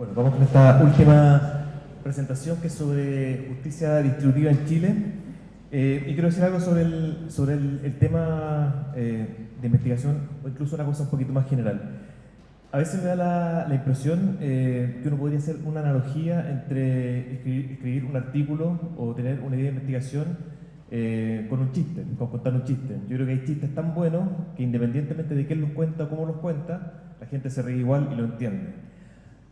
Bueno, vamos con esta última presentación que es sobre justicia distributiva en Chile. Y quiero decir algo sobre el tema de investigación, o incluso una cosa un poquito más general. A veces me da la impresión que uno podría hacer una analogía entre escribir un artículo o tener una idea de investigación con un chiste, con contar un chiste. Yo creo que hay chistes tan buenos que independientemente de quién los cuenta o cómo los cuenta, la gente se ríe igual y lo entiende.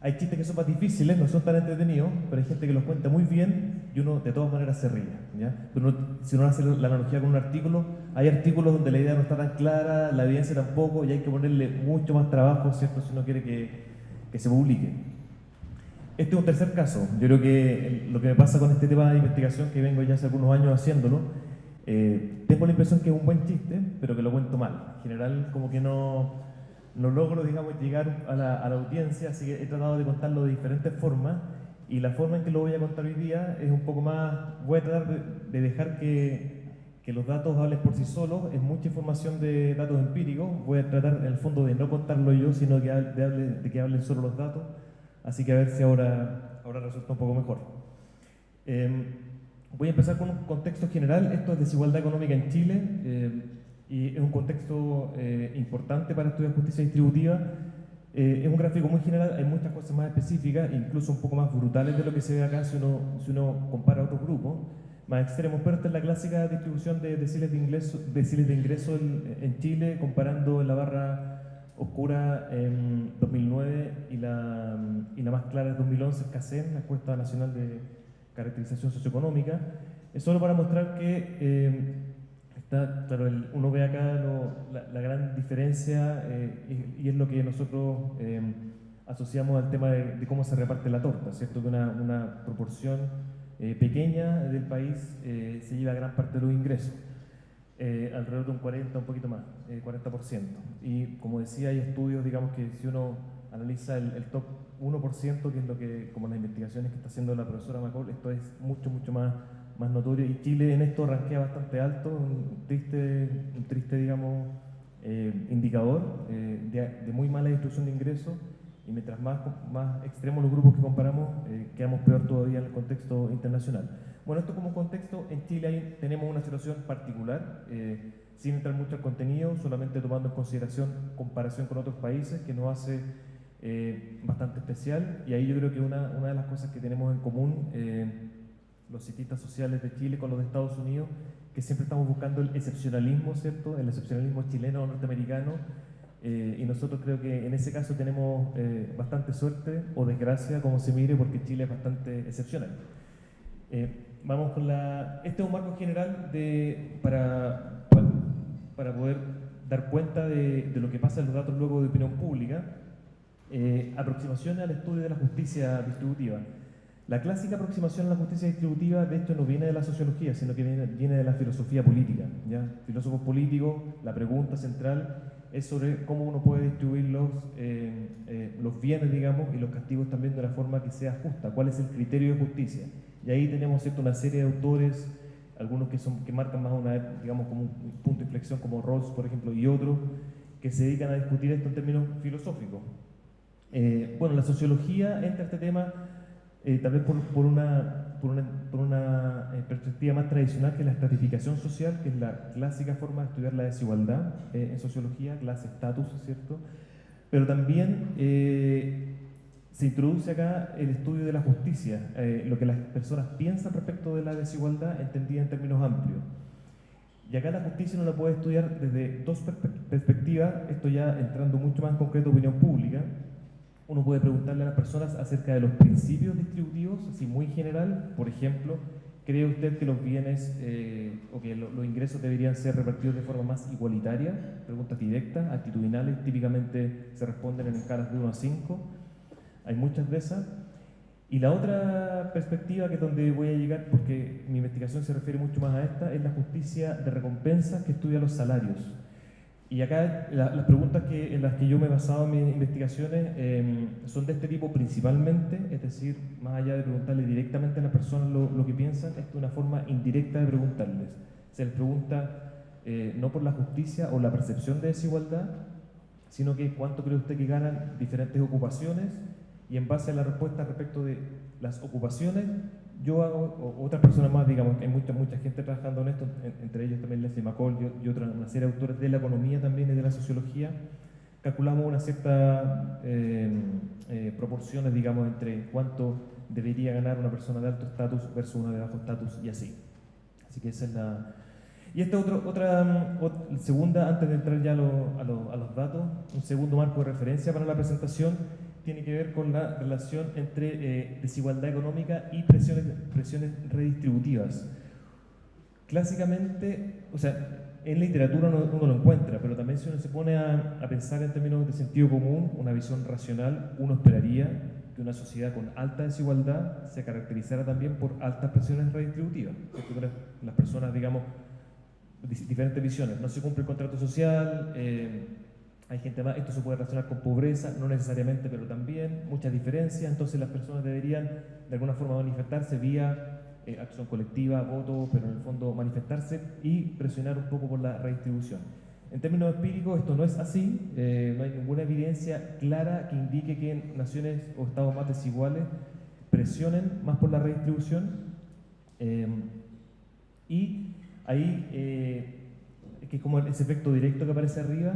Hay chistes que son más difíciles, no son tan entretenidos, pero hay gente que los cuenta muy bien y uno de todas maneras se ríe, ¿ya? Pero si uno hace la analogía con un artículo, hay artículos donde la idea no está tan clara, la evidencia tampoco, y hay que ponerle mucho más trabajo, ¿cierto?, si uno quiere que se publique. Este es un tercer caso. Yo creo que lo que me pasa con este tema de investigación, que vengo ya hace algunos años haciéndolo, tengo la impresión que es un buen chiste, pero que lo cuento mal. En general, como que no logro, digamos, llegar a la audiencia, así que he tratado de contarlo de diferentes formas, y la forma en que lo voy a contar hoy día es un poco más, voy a tratar de dejar que los datos hablen por sí solos. Es mucha información de datos empíricos, voy a tratar en el fondo de no contarlo yo, sino de que hablen solo los datos, así que a ver si ahora resulta un poco mejor. Voy a empezar con un contexto general. Esto es desigualdad económica en Chile. Y es un contexto importante para estudiar justicia distributiva. Es un gráfico muy general, hay muchas cosas más específicas, incluso un poco más brutales de lo que se ve acá si uno compara a otros grupos más extremos, pero esta es la clásica distribución de deciles de ingreso en Chile, comparando la barra oscura en 2009 y la más clara en 2011, el CACEN, la Encuesta Nacional de Caracterización Socioeconómica. Es solo para mostrar que claro, uno ve acá la gran diferencia y es lo que nosotros asociamos al tema de cómo se reparte la torta, ¿cierto? Que una proporción pequeña del país se lleva gran parte de los ingresos, alrededor de un 40, un poquito más, 40%. Y como decía, hay estudios, digamos, que si uno analiza el top 1%, que es lo que, como las investigaciones que está haciendo la profesora McCall, esto es mucho más notorio, y Chile en esto rankea bastante alto, un triste digamos, indicador de muy mala distribución de ingresos, y mientras más extremos los grupos que comparamos, quedamos peor todavía en el contexto internacional. Bueno, esto como contexto, en Chile tenemos una situación particular, sin entrar mucho al contenido, solamente tomando en consideración comparación con otros países, que nos hace bastante especial, y ahí yo creo que una de las cosas que tenemos en común, los cientistas sociales de Chile con los de Estados Unidos, que siempre estamos buscando el excepcionalismo, ¿cierto? El excepcionalismo chileno o norteamericano, y nosotros creo que en ese caso tenemos bastante suerte o desgracia, como se mire, porque Chile es bastante excepcional. Vamos con este es un marco general para poder dar cuenta de lo que pasa en los datos luego de opinión pública. Aproximaciones al estudio de la justicia distributiva. La clásica aproximación a la justicia distributiva, de hecho, no viene de la sociología, sino que viene de la filosofía política, ¿ya? Filósofos políticos, la pregunta central es sobre cómo uno puede distribuir los bienes, digamos, y los castigos también de una forma que sea justa. ¿Cuál es el criterio de justicia? Y ahí tenemos, ¿cierto?, una serie de autores, algunos que marcan más digamos, como un punto de inflexión, como Rawls, por ejemplo, y otros, que se dedican a discutir esto en términos filosóficos. Bueno, la sociología entra a este tema tal vez por una perspectiva más tradicional, que es la estratificación social, que es la clásica forma de estudiar la desigualdad en sociología, clase, estatus, ¿cierto? Pero también se introduce acá el estudio de la justicia, lo que las personas piensan respecto de la desigualdad entendida en términos amplios. Y acá la justicia uno la puede estudiar desde dos perspectivas, esto ya entrando mucho más en concreto opinión pública. Uno puede preguntarle a las personas acerca de los principios distributivos, así muy general. Por ejemplo, ¿cree usted que los bienes o que los ingresos deberían ser repartidos de forma más igualitaria? Preguntas directas, actitudinales, típicamente se responden en escalas de 1 a 5. Hay muchas de esas. Y la otra perspectiva, que es donde voy a llegar, porque mi investigación se refiere mucho más a esta, es la justicia de recompensas, que estudia los salarios. Y acá las preguntas en las que yo me he basado en mis investigaciones son de este tipo principalmente, es decir, más allá de preguntarle directamente a las personas lo que piensan, esto es una forma indirecta de preguntarles. Se les pregunta no por la justicia o la percepción de desigualdad, sino que cuánto cree usted que ganan diferentes ocupaciones y en base a la respuesta respecto de las ocupaciones, yo hago, o otras personas más, digamos, hay mucha gente trabajando en esto, entre ellos también Leslie McCall y una serie de autores de la economía también y de la sociología, calculamos una cierta proporciones, digamos, entre cuánto debería ganar una persona de alto estatus versus una de bajo estatus y así. Así que esa es la... Y esta otra segunda, antes de entrar ya a los datos, un segundo marco de referencia para la presentación tiene que ver con la relación entre desigualdad económica y presiones redistributivas. Clásicamente, o sea, en literatura uno lo encuentra, pero también si uno se pone a pensar en términos de sentido común, una visión racional, uno esperaría que una sociedad con alta desigualdad se caracterizara también por altas presiones redistributivas. Las personas, digamos, diferentes visiones, no se cumple el contrato social, hay gente más, esto se puede relacionar con pobreza, no necesariamente, pero también, muchas diferencias, entonces las personas deberían de alguna forma manifestarse vía acción colectiva, voto, pero en el fondo manifestarse y presionar un poco por la redistribución. En términos empíricos esto no es así, no hay ninguna evidencia clara que indique que naciones o estados más desiguales presionen más por la redistribución y ahí que es como ese efecto directo que aparece arriba.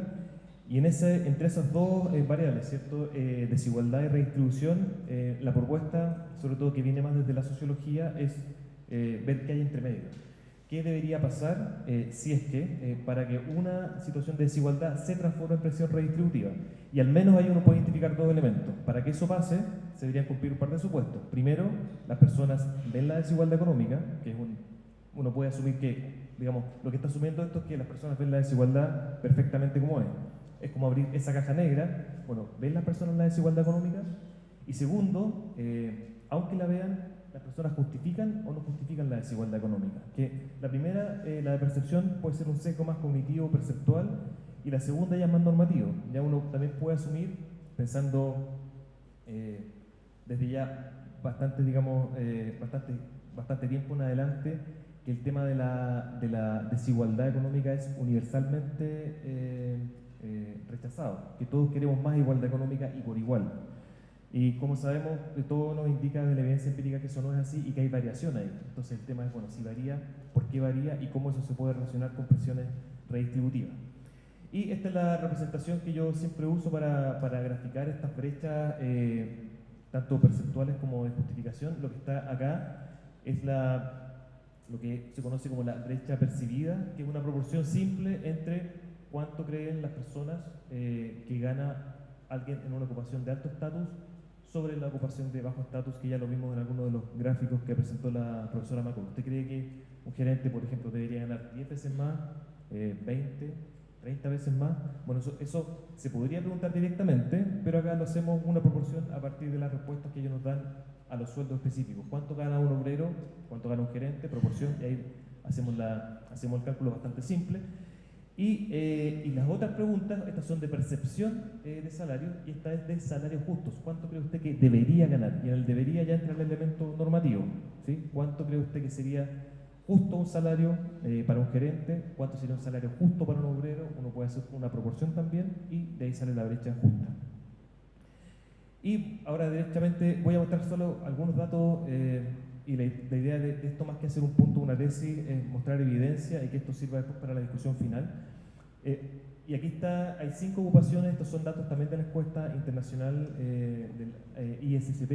Y entre esas dos variables, ¿cierto? Desigualdad y redistribución, la propuesta, sobre todo que viene más desde la sociología, es ver qué hay entre medio. ¿Qué debería pasar si es que para que una situación de desigualdad se transforme en presión redistributiva? Y al menos ahí uno puede identificar dos elementos. Para que eso pase, se deberían cumplir un par de supuestos. Primero, las personas ven la desigualdad económica, que es uno puede asumir que, digamos, lo que está asumiendo esto es que las personas ven la desigualdad perfectamente como es. Es como abrir esa caja negra. Bueno, ¿ven las personas la desigualdad económica? Y segundo, aunque la vean, ¿las personas justifican o no justifican la desigualdad económica? Que la primera, la de percepción, puede ser un sesgo más cognitivo, perceptual, y la segunda ya es más normativo. Ya uno también puede asumir, pensando desde ya bastante, digamos, bastante tiempo en adelante, que el tema de la desigualdad económica es universalmente rechazado, que todos queremos más igualdad económica y por igual. Y como sabemos, todo nos indica de la evidencia empírica que eso no es así y que hay variación ahí. Entonces el tema es, bueno, si varía, por qué varía y cómo eso se puede relacionar con presiones redistributivas. Y esta es la representación que yo siempre uso para graficar estas brechas, tanto perceptuales como de justificación. Lo que está acá es lo que se conoce como la brecha percibida, que es una proporción simple entre cuánto creen las personas que gana alguien en una ocupación de alto estatus sobre la ocupación de bajo estatus, que ya lo vimos en algunos de los gráficos que presentó la profesora Macol. ¿Usted cree que un gerente, por ejemplo, debería ganar 10 veces más, 20, 30 veces más? Bueno, eso se podría preguntar directamente, pero acá lo hacemos una proporción a partir de las respuestas que ellos nos dan a los sueldos específicos. ¿Cuánto gana un obrero? ¿Cuánto gana un gerente? Proporción, y ahí hacemos el cálculo bastante simple. Y las otras preguntas, estas son de percepción de salario y esta es de salarios justos. ¿Cuánto cree usted que debería ganar? Y en el debería ya entra el elemento normativo, ¿sí? ¿Cuánto cree usted que sería justo un salario para un gerente? ¿Cuánto sería un salario justo para un obrero? Uno puede hacer una proporción también y de ahí sale la brecha justa. Y ahora directamente voy a mostrar solo algunos datos y la idea de esto, más que hacer un punto, una tesis, es mostrar evidencia y que esto sirva después para la discusión final. Y aquí hay 5 ocupaciones, estos son datos también de la encuesta internacional del ISCP,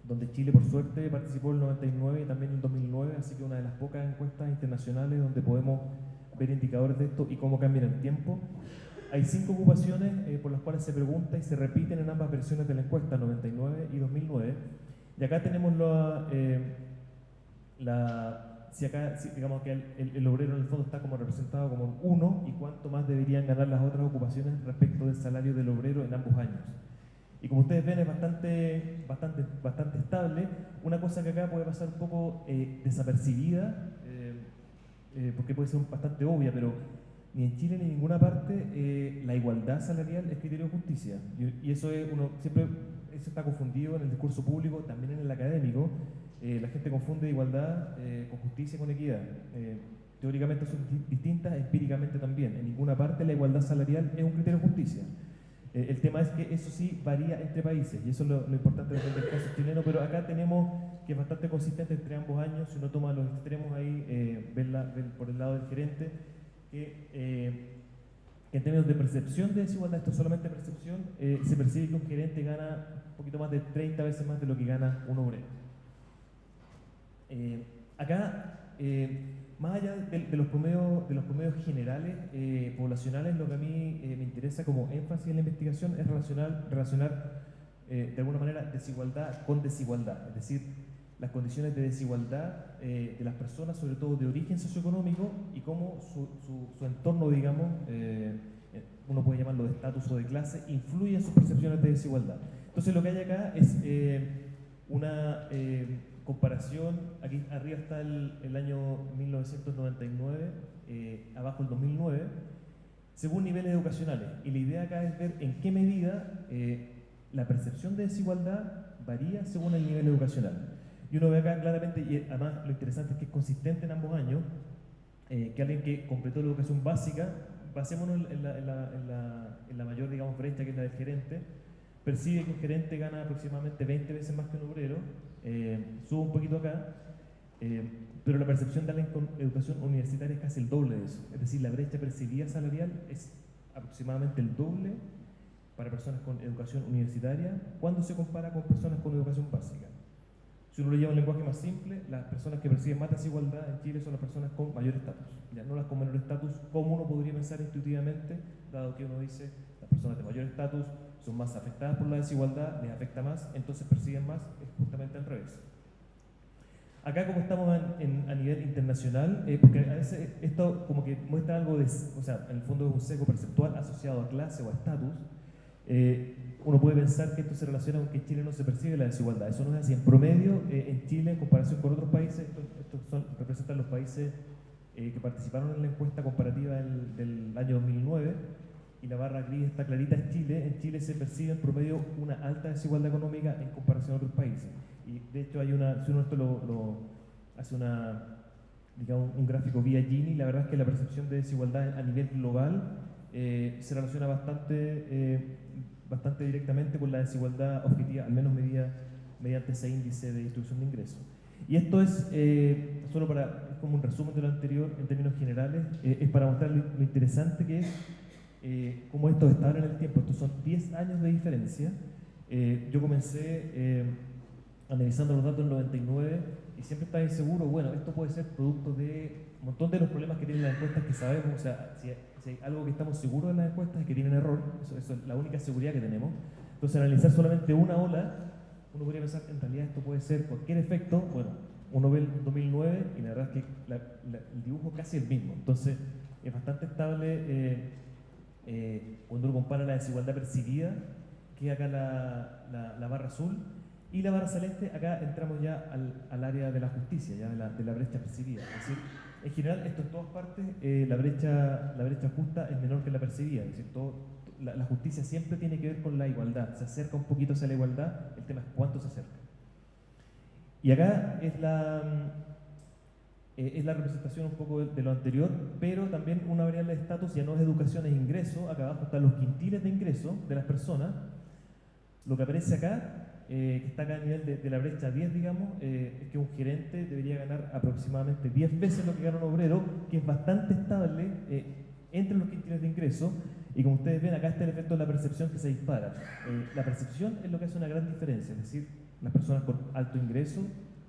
donde Chile por suerte participó en el 99 y también en el 2009, así que una de las pocas encuestas internacionales donde podemos ver indicadores de esto y cómo cambian el tiempo. Hay 5 ocupaciones por las cuales se pregunta y se repiten en ambas versiones de la encuesta, 99 y 2009. Y acá tenemos digamos que el obrero en el fondo está como representado como un 1 y cuánto más deberían ganar las otras ocupaciones respecto del salario del obrero en ambos años. Y como ustedes ven es bastante estable. Una cosa que acá puede pasar un poco desapercibida, porque puede ser bastante obvia, pero ni en Chile ni en ninguna parte la igualdad salarial es criterio de justicia. Y eso eso está confundido en el discurso público, también en el académico. La gente confunde igualdad con justicia y con equidad. Teóricamente son distintas, empíricamente también. En ninguna parte la igualdad salarial es un criterio de justicia. El tema es que eso sí varía entre países, y eso es lo importante del caso chileno, pero acá tenemos que es bastante consistente entre ambos años. Si uno toma los extremos ahí, ven por el lado del gerente, que en términos de percepción de desigualdad, esto es solamente percepción, se percibe que un gerente gana un poquito más de 30 veces más de lo que gana un obrero. Acá, más allá de los promedios generales poblacionales, lo que a mí me interesa como énfasis en la investigación es relacionar de alguna manera desigualdad con desigualdad, es decir, las condiciones de desigualdad de las personas, sobre todo de origen socioeconómico, y cómo su entorno, digamos, uno puede llamarlo de estatus o de clase, influye en sus percepciones de desigualdad. Entonces lo que hay acá es una comparación. Aquí arriba está el año 1999, abajo el 2009, según niveles educacionales. Y la idea acá es ver en qué medida la percepción de desigualdad varía según el nivel educacional. Y uno ve acá claramente, y además lo interesante es que es consistente en ambos años, que alguien que completó la educación básica, basémonos en la mayor, digamos, brecha, que es la del gerente, percibe que un gerente gana aproximadamente 20 veces más que un obrero, sube un poquito acá, pero la percepción de alguien con educación universitaria es casi el doble de eso. Es decir, la brecha percibida salarial es aproximadamente el doble para personas con educación universitaria cuando se compara con personas con educación básica. Si uno lo lleva a un lenguaje más simple, las personas que perciben más desigualdad en Chile son las personas con mayor estatus, ya no las con menor estatus, como uno podría pensar intuitivamente, dado que uno dice las personas de mayor estatus son más afectadas por la desigualdad, les afecta más, entonces perciben más, es justamente al revés. Acá, como estamos a nivel internacional, porque a veces esto como que muestra algo de, o sea, en el fondo es un sesgo perceptual asociado a clase o a estatus, uno puede pensar que esto se relaciona con que en Chile no se percibe la desigualdad. Eso no es así. En promedio, en Chile, en comparación con otros países, estos representan los países que participaron en la encuesta comparativa del año 2009, y la barra gris está clarita, es Chile. En Chile se percibe en promedio una alta desigualdad económica en comparación a otros países. Y de hecho hay si uno esto lo hace digamos, un gráfico vía Gini, la verdad es que la percepción de desigualdad a nivel global se relaciona bastante directamente con la desigualdad objetiva, al menos medida mediante ese índice de distribución de ingresos. Y esto es solo es como un resumen de lo anterior en términos generales, es para mostrar lo interesante que es cómo esto está en el tiempo. Estos son 10 años de diferencia. Yo comencé analizando los datos en el 99 y siempre estaba inseguro. Bueno, esto puede ser producto de un montón de los problemas que tienen las encuestas que sabemos. O sea, si hay algo que estamos seguros de las encuestas es que tienen error. Eso es la única seguridad que tenemos. Entonces, analizar solamente una ola, uno podría pensar, en realidad esto puede ser cualquier efecto. Bueno, uno ve el 2009 y la verdad es que el dibujo es casi el mismo. Entonces, es bastante estable cuando uno compara la desigualdad percibida, que es acá la barra azul, y la barra celeste. Acá entramos ya al área de la justicia, ya de la brecha percibida. Es decir, en general, esto en todas partes, la brecha justa es menor que la percibida. Es decir, la justicia siempre tiene que ver con la igualdad. Se acerca un poquito hacia la igualdad, el tema es cuánto se acerca. Y acá es la representación un poco de lo anterior, pero también una variable de estatus. Ya no es educación, es ingreso. Acá abajo están los quintiles de ingreso de las personas. Lo que aparece acá, que está acá a nivel de la brecha 10, digamos, es que un gerente debería ganar aproximadamente 10 veces lo que gana un obrero, que es bastante estable entre los quintiles de ingreso. Y como ustedes ven, acá está el efecto de la percepción que se dispara. La percepción es lo que hace una gran diferencia, es decir, las personas con alto ingreso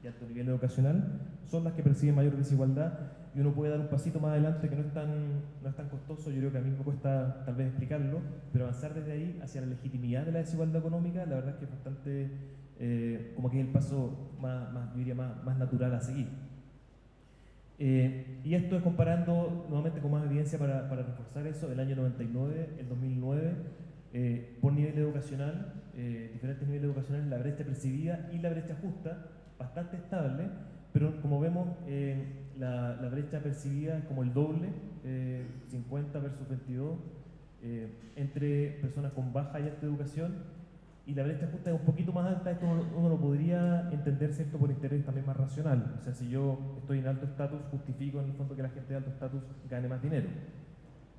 y alto nivel educacional son las que perciben mayor desigualdad, y uno puede dar un pasito más adelante que no es tan costoso. Yo creo que a mí me cuesta tal vez explicarlo, pero avanzar desde ahí hacia la legitimidad de la desigualdad económica, la verdad es que es bastante, como que es el paso yo diría más natural a seguir. Y esto es comparando nuevamente con más evidencia para reforzar eso, el año 99, el 2009, por nivel educacional, diferentes niveles educacionales, la brecha percibida y la brecha justa, bastante estable, pero como vemos, la brecha percibida es como el doble, 50 versus 22, entre personas con baja y alta educación, y la brecha justa es un poquito más alta. Esto uno lo podría entender, ¿cierto?, por interés también más racional. O sea, si yo estoy en alto estatus, justifico en el fondo que la gente de alto estatus gane más dinero.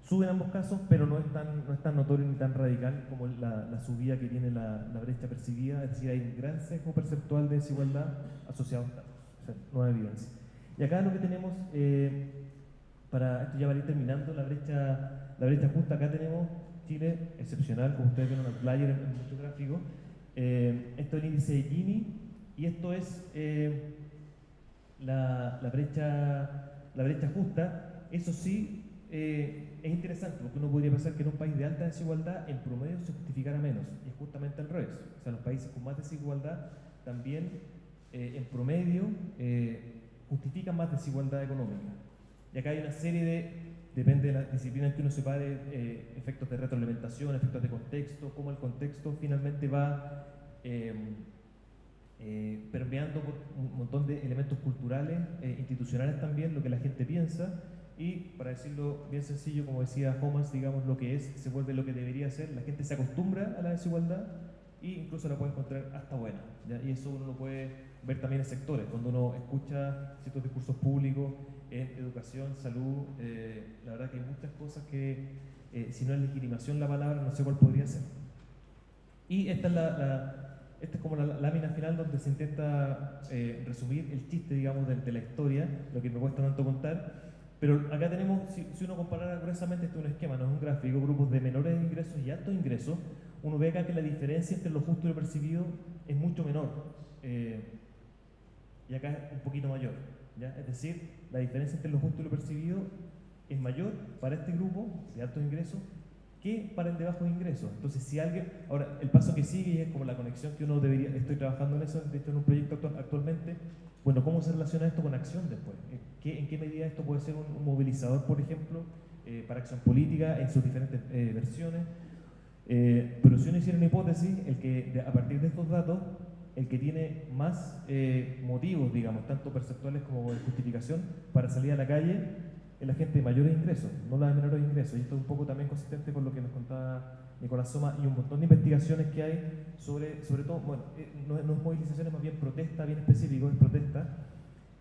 Sube en ambos casos, pero no es tan notorio ni tan radical como la subida que tiene la brecha percibida, es decir, hay un gran sesgo perceptual de desigualdad asociado a datos, o sea, nueva evidencia. Y acá lo que tenemos, para esto ya va a ir terminando, la brecha justa, acá tenemos Chile, excepcional, como ustedes ven, un outlier en muchos gráficos. Esto es el índice de Gini, y esto es la brecha justa. Eso sí, es interesante, porque uno podría pensar que en un país de alta desigualdad en promedio se justificara menos, y es justamente al revés. O sea, los países con más desigualdad también en promedio justifican más desigualdad económica. Y acá hay una serie depende de la disciplina en que uno se pare, efectos de retroalimentación, efectos de contexto, cómo el contexto finalmente va permeando por un montón de elementos culturales, institucionales también, lo que la gente piensa. Y para decirlo bien sencillo, como decía Homas, digamos, lo que es se vuelve lo que debería ser. La gente se acostumbra a la desigualdad e incluso la puede encontrar hasta buena, ¿ya? Y eso uno lo puede ver también en sectores, cuando uno escucha ciertos discursos públicos en educación, salud, la verdad que hay muchas cosas que, si no es legitimación la palabra, no sé cuál podría ser. Y esta es como la lámina final donde se intenta resumir el chiste, digamos, de la historia, lo que me cuesta tanto contar. Pero acá tenemos, si uno comparara gruesamente, este es un esquema, no es un gráfico, grupos de menores ingresos y altos ingresos, uno ve acá que la diferencia entre lo justo y lo percibido es mucho menor, y acá es un poquito mayor, ¿ya? Es decir, la diferencia entre lo justo y lo percibido es mayor para este grupo de altos ingresos que para el de bajos ingresos. Entonces, si alguien, ahora, el paso que sigue, y es como la conexión que uno debería, estoy trabajando en eso, de hecho en un proyecto actualmente. Bueno, ¿cómo se relaciona esto con acción después? ¿En qué medida esto puede ser un movilizador, por ejemplo, para acción política en sus diferentes versiones? Pero si uno hiciera una hipótesis, a partir de estos datos, el que tiene más motivos, digamos, tanto perceptuales como de justificación, para salir a la calle, es la gente de mayores ingresos, no la de menores ingresos. Y esto es un poco también consistente con lo que nos contaba Nicolás Soma y un montón de investigaciones que hay sobre todo, bueno, no es movilización, es más bien protesta, bien específico, es protesta,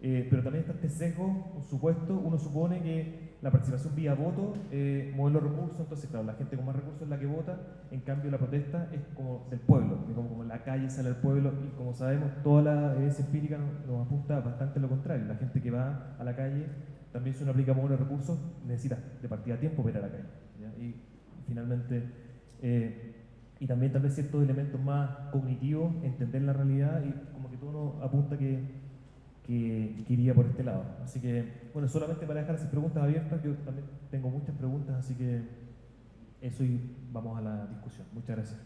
pero también está este sesgo, un supuesto, uno supone que la participación vía voto mueve los recursos, entonces claro, la gente con más recursos es la que vota, en cambio la protesta es como del pueblo, como la calle sale al pueblo, y como sabemos, toda la evidencia empírica nos apunta bastante lo contrario. La gente que va a la calle, también si uno aplica mover los recursos, necesita de partida tiempo para ir a la calle, ¿ya? Y finalmente, y también tal vez ciertos elementos más cognitivos, entender la realidad, y como que todo uno apunta que iría por este lado. Así que, bueno, solamente para dejar esas preguntas abiertas, yo también tengo muchas preguntas, así que eso, y vamos a la discusión. Muchas gracias.